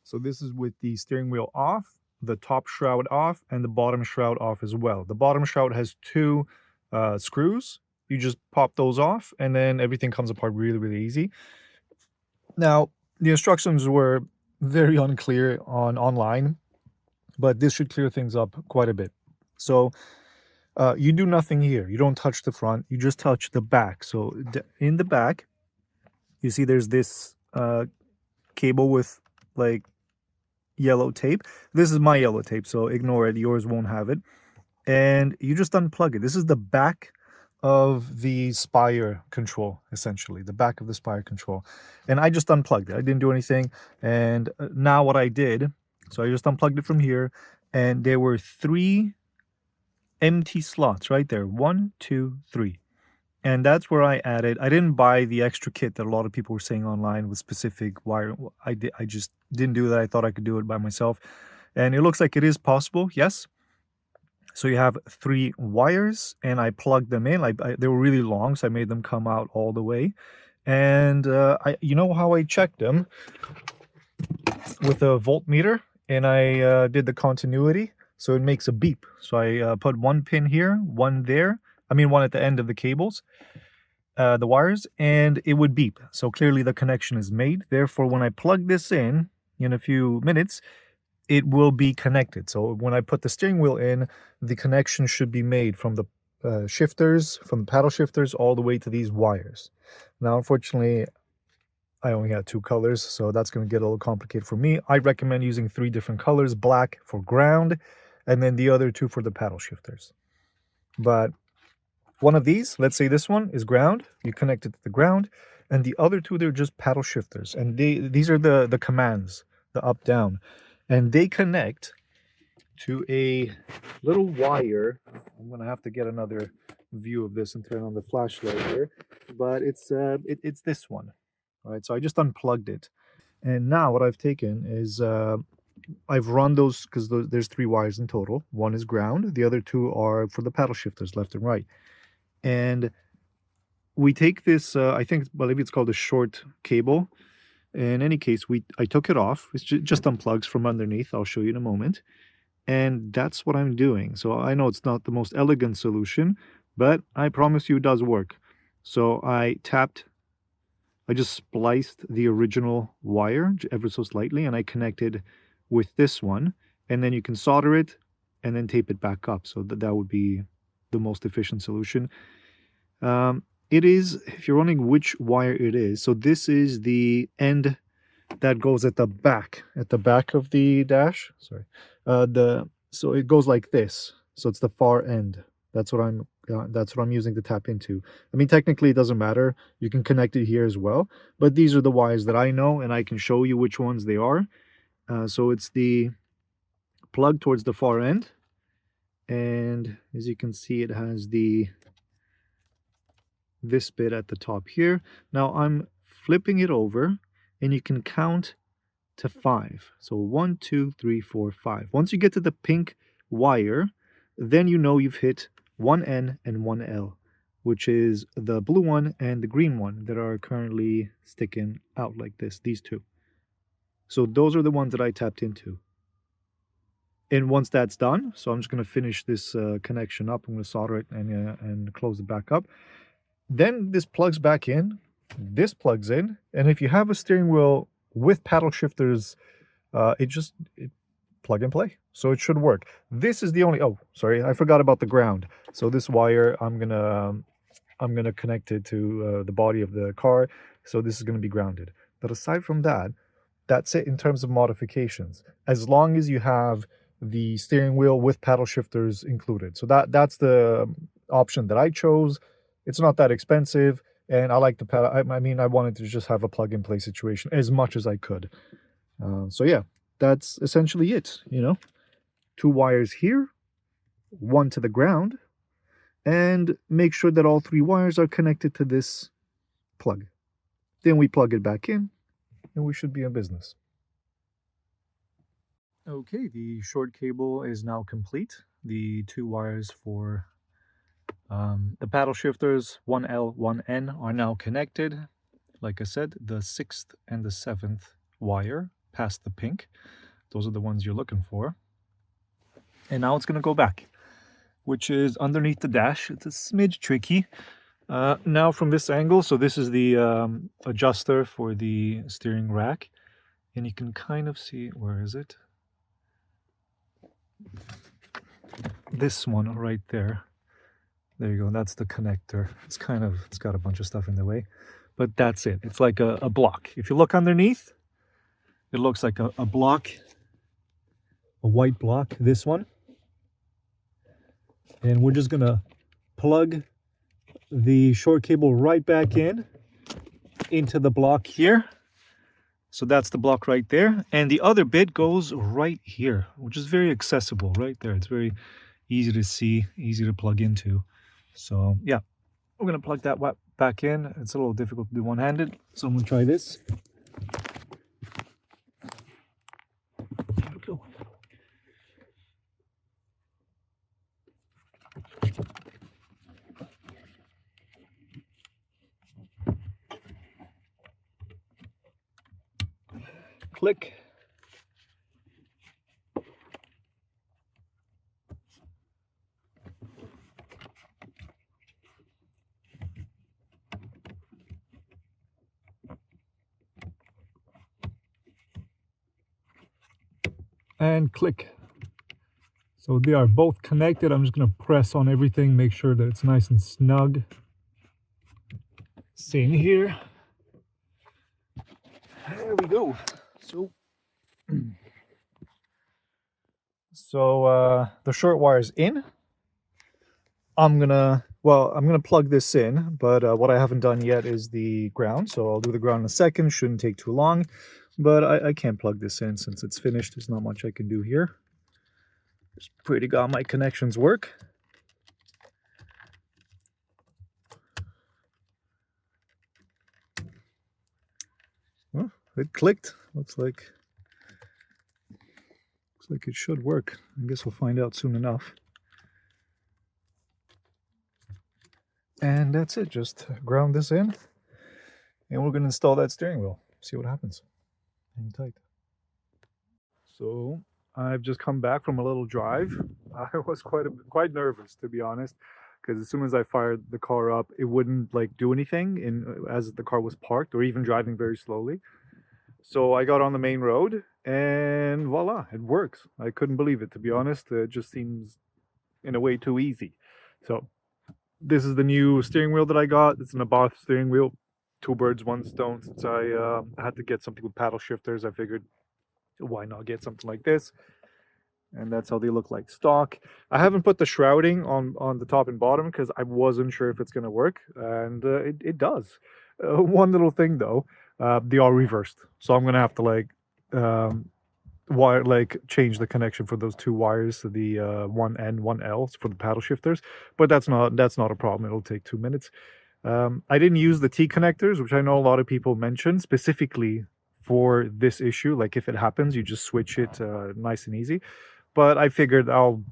So this is with the steering wheel off, the top shroud off, and the bottom shroud off as well. The bottom shroud has two screws. You just pop those off, and then everything comes apart really, really easy. Now, the instructions were very unclear online, but this should clear things up quite a bit. So you do nothing here. You don't touch the front. You just touch the back. So in the back, you see there's this cable with like yellow tape. This is my yellow tape, so ignore it. Yours won't have it. And you just unplug it. This is the back of the spire control, essentially, the back of the spire control. And I just unplugged it. I didn't do anything. And now what I did, so I just unplugged it from here, and there were 3 empty slots right there. 1, 2, 3. And that's where I added. I didn't buy the extra kit that a lot of people were saying online with specific wire. I just didn't do that. I thought I could do it by myself. And it looks like it is possible. Yes. So you have 3 wires, and I plugged them in. They were really long, so I made them come out all the way. And you know how I checked them with a voltmeter, and I did the continuity, so it makes a beep. So I put 1 pin here, 1 there. I mean, 1 at the end of the cables, the wires, and it would beep. So clearly the connection is made. Therefore, when I plug this in a few minutes, it will be connected. So when I put the steering wheel in, the connection should be made from the shifters, from the paddle shifters, all the way to these wires. Now, unfortunately, I only got 2 colors, so that's going to get a little complicated for me. I recommend using 3 different colors: black for ground, and then the other 2 for the paddle shifters. But one of these, let's say this one is ground, you connect it to the ground, and the other 2, they're just paddle shifters. And these are the commands, the up, down. And they connect to a little wire. I'm gonna have to get another view of this and turn on the flashlight here, but it's this one. All right, so I just unplugged it, and now what I've taken is I've run those, because there's 3 wires in total. 1 is ground, the other 2 are for the paddle shifters, left and right. And we take this, I believe it's called a short cable. In any case, I took it off. It's just unplugs from underneath. I'll show you in a moment. And that's what I'm doing. So I know it's not the most elegant solution, but I promise you it does work. So I just spliced the original wire ever so slightly, and I connected with this one. And then you can solder it and then tape it back up. So that would be the most efficient solution. It is, if you're wondering which wire it is, so this is the end that goes at the back of the dash. Sorry, so it goes like this. So it's the far end. That's what I'm using to tap into. I mean, technically it doesn't matter. You can connect it here as well, but these are the wires that I know, and I can show you which ones they are. So it's the plug towards the far end, and as you can see, it has this bit at the top here. Now I'm flipping it over, and you can count to 5. So 1, 2, 3, 4, 5. Once you get to the pink wire, then you know you've hit 1N and 1L, which is the blue one and the green one that are currently sticking out like this, these 2. So those are the ones that I tapped into. And once that's done, so I'm just going to finish this connection up. I'm going to solder it and close it back up. Then this plugs back in, this plugs in, and if you have a steering wheel with paddle shifters, it plug and play. So it should work. This is the only, oh, sorry, I forgot about the ground. So this wire, I'm gonna connect it to the body of the car. So this is gonna be grounded. But aside from that, that's it in terms of modifications. As long as you have the steering wheel with paddle shifters included. So that's the option that I chose. It's not that expensive, and I like the paddle. I mean, I wanted to just have a plug-and-play situation as much as I could. So yeah, that's essentially it, 2 wires here, 1 to the ground, and make sure that all 3 wires are connected to this plug. Then we plug it back in, and we should be in business. Okay, the short cable is now complete. The 2 wires for the paddle shifters, 1L, 1N, are now connected. Like I said, the 6th and the 7th wire past the pink. Those are the ones you're looking for. And now it's going to go back, which is underneath the dash. It's a smidge tricky. Now from this angle, so this is the adjuster for the steering rack. And you can kind of see, where is it? This one right there. There you go, that's the connector. It's got a bunch of stuff in the way, but that's it. It's like a block. If you look underneath, it looks like a block, a white block, this one. And we're just gonna plug the short cable right back into the block here. So that's the block right there. And the other bit goes right here, which is very accessible right there. It's very easy to see, easy to plug into. So yeah, we're gonna plug that back in. It's a little difficult to do one-handed, so I'm gonna try this. There we go. Click. And click. So they are both connected. I'm just going to press on everything, make sure that it's nice and snug. Same here. There we go. So the short wire's in. I'm gonna plug this in, but what I haven't done yet is the ground. So I'll do the ground in a second. Shouldn't take too long, but I can't plug this in since it's finished. There's not much I can do here. Just pray to God my connections work. Well, it clicked. Looks like it should work. I guess we'll find out soon enough. And that's it. Just ground this in, and we're going to install that steering wheel. See what happens. Hang tight. So I've just come back from a little drive. I was quite nervous, to be honest, because as soon as I fired the car up, it wouldn't like do anything as the car was parked or even driving very slowly. So I got on the main road and voila, it works. I couldn't believe it, to be honest. It just seems in a way too easy. So this is the new steering wheel that I got. It's an Abarth steering wheel. Two birds, one stone. Since I had to get something with paddle shifters, I figured why not get something like this. And that's how they look like stock. I haven't put the shrouding on the top and bottom because I wasn't sure if it's going to work, and it does. One little thing though, they are reversed, so I'm going to have to change the connection for those two wires to the 1N 1L for the paddle shifters, but that's not a problem. It'll take 2 minutes. I didn't use the T connectors, which I know a lot of people mention specifically for this issue. Like if it happens, you just switch it nice and easy. But I figured I'll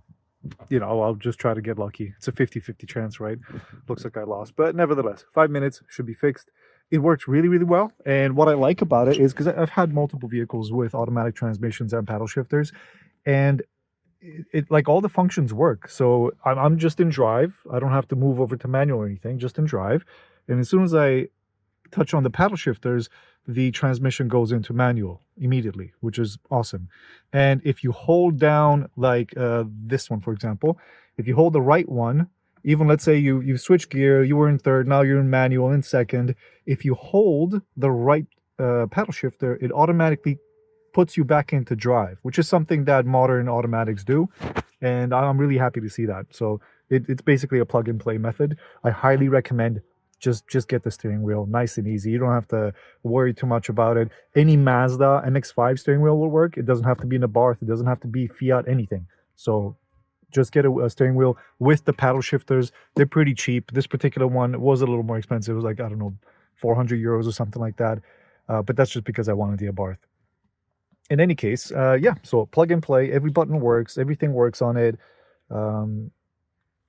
just try to get lucky. It's a 50-50 chance, right? Looks like I lost, but nevertheless, 5 minutes should be fixed. It works really, really well. And what I like about it is because I've had multiple vehicles with automatic transmissions and paddle shifters, and it like all the functions work. So I'm just in drive. I don't have to move over to manual or anything, just in drive. And as soon as I touch on the paddle shifters, the transmission goes into manual immediately, which is awesome. And if you hold down like this one, for example, if you hold the right one, even let's say you switch gear, you were in third, now you're in manual in second. If you hold the right paddle shifter, it automatically puts you back into drive, which is something that modern automatics do. And I'm really happy to see that. So it's basically a plug and play method. I highly recommend just get the steering wheel, nice and easy. You don't have to worry too much about it. Any Mazda MX-5 steering wheel will work. It doesn't have to be an Abarth. It doesn't have to be Fiat, anything. So just get a steering wheel with the paddle shifters. They're pretty cheap. This particular one was a little more expensive. It was like, I don't know, 400 euros or something like that. But that's just because I wanted the Abarth. In any case, yeah, so plug and play. Every button works. Everything works on it.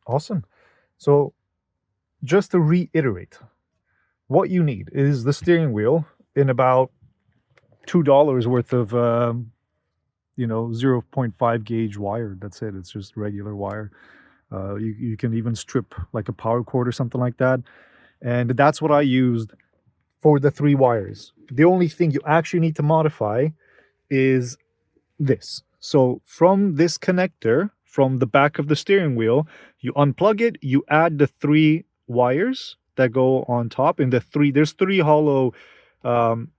Awesome. So just to reiterate, what you need is the steering wheel in about $2 worth of, you know, 0.5 gauge wire. That's it. It's just regular wire. You can even strip like a power cord or something like that. And that's what I used for the 3 wires. The only thing you actually need to modify is this. So from this connector, from the back of the steering wheel, you unplug it, you add the 3 wires that go on top, and there's 3 hollow um,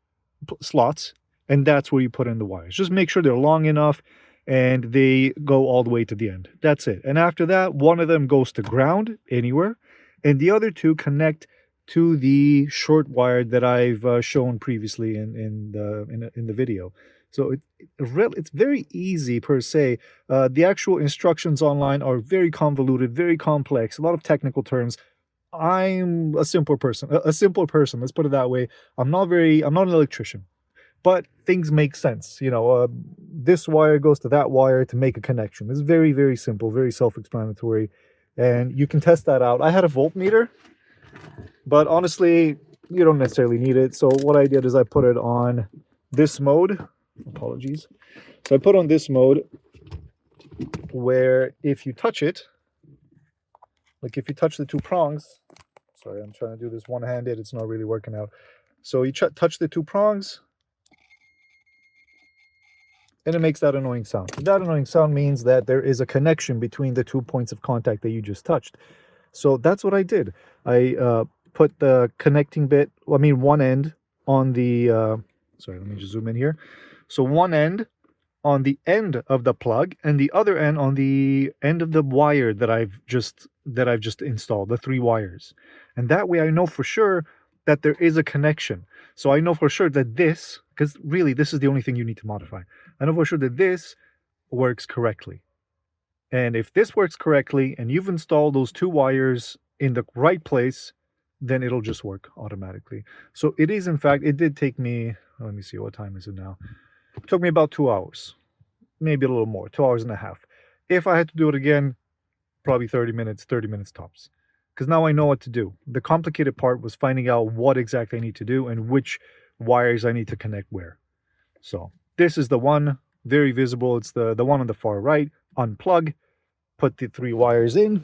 slots, and that's where you put in the wires. Just make sure they're long enough and they go all the way to the end. That's it. And after that, one of them goes to ground anywhere, and the other 2 connect to the short wire that I've shown previously in the video. So it's very easy per se. The actual instructions online are very convoluted, very complex, a lot of technical terms. I'm a simple person, a simple person. Let's put it that way. I'm not an electrician, but things make sense. You know, this wire goes to that wire to make a connection. It's very, very simple, very self-explanatory, and you can test that out. I had a voltmeter, but honestly, you don't necessarily need it. So what I did is I put it on this mode. Apologies. So I put on this mode where if you touch it, like if you touch the 2 prongs, sorry, I'm trying to do this one-handed. It's not really working out. So you touch the 2 prongs, and it makes that annoying sound. That annoying sound means that there is a connection between the 2 points of contact that you just touched. So that's what I did. I put the connecting bit, I mean one end on the, sorry, let me just zoom in here. So one end on the end of the plug, and the other end on the end of the wire that I've just installed, the 3 wires. And that way I know for sure that there is a connection. So I know for sure that this, because really this is the only thing you need to modify. I know for sure that this works correctly. And if this works correctly and you've installed those 2 wires in the right place, then it'll just work automatically. So it is, in fact, it did take me, let me see, what time is it now? It took me about 2 hours, maybe a little more, 2 hours and a half. If I had to do it again, probably 30 minutes tops. Because now I know what to do. The complicated part was finding out what exactly I need to do and which wires I need to connect where. So this is the one, very visible. It's the one on the far right. Unplug, put the 3 wires in,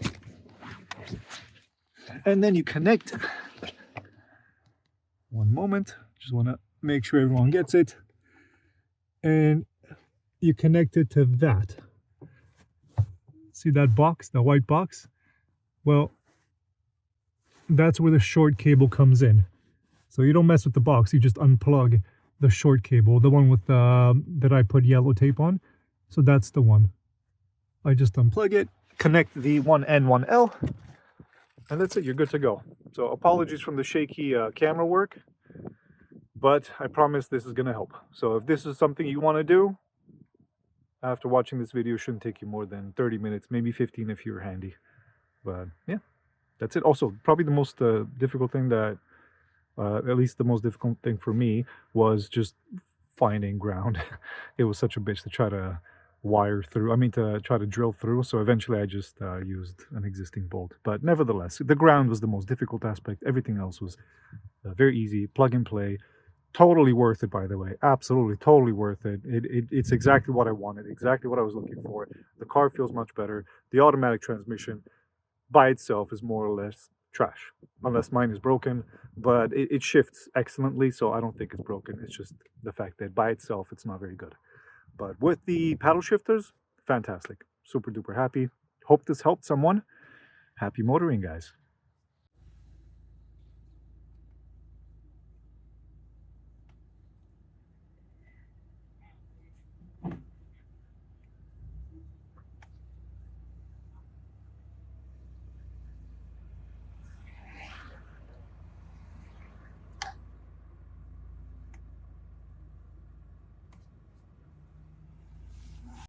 and then you connect. One moment, just want to make sure everyone gets it. And you connect it to that. See that box, the white box? Well, that's where the short cable comes in. So you don't mess with the box, you just unplug the short cable, the one with that I put yellow tape on. So that's the one. I just unplug it, connect the 1N, 1L, and that's it, you're good to go. So apologies from the shaky camera work, but I promise this is gonna help. So if this is something you want to do, after watching this video, it shouldn't take you more than 30 minutes, maybe 15 if you're handy. But yeah, that's it. Also, probably the most difficult thing that, at least the most difficult thing for me, was just finding ground. It was such a bitch to try to wire through, to try to drill through. So eventually I just used an existing bolt. But nevertheless, the ground was the most difficult aspect. Everything else was very easy, plug and play. Totally worth it, by the way. Absolutely, totally worth it. It's exactly what I wanted, exactly what I was looking for. The car feels much better. The automatic transmission by itself is more or less trash, unless mine is broken, but it shifts excellently, so I don't think it's broken. It's just the fact that by itself, it's not very good. But with the paddle shifters, fantastic. Super duper happy. Hope this helped someone. Happy motoring, guys.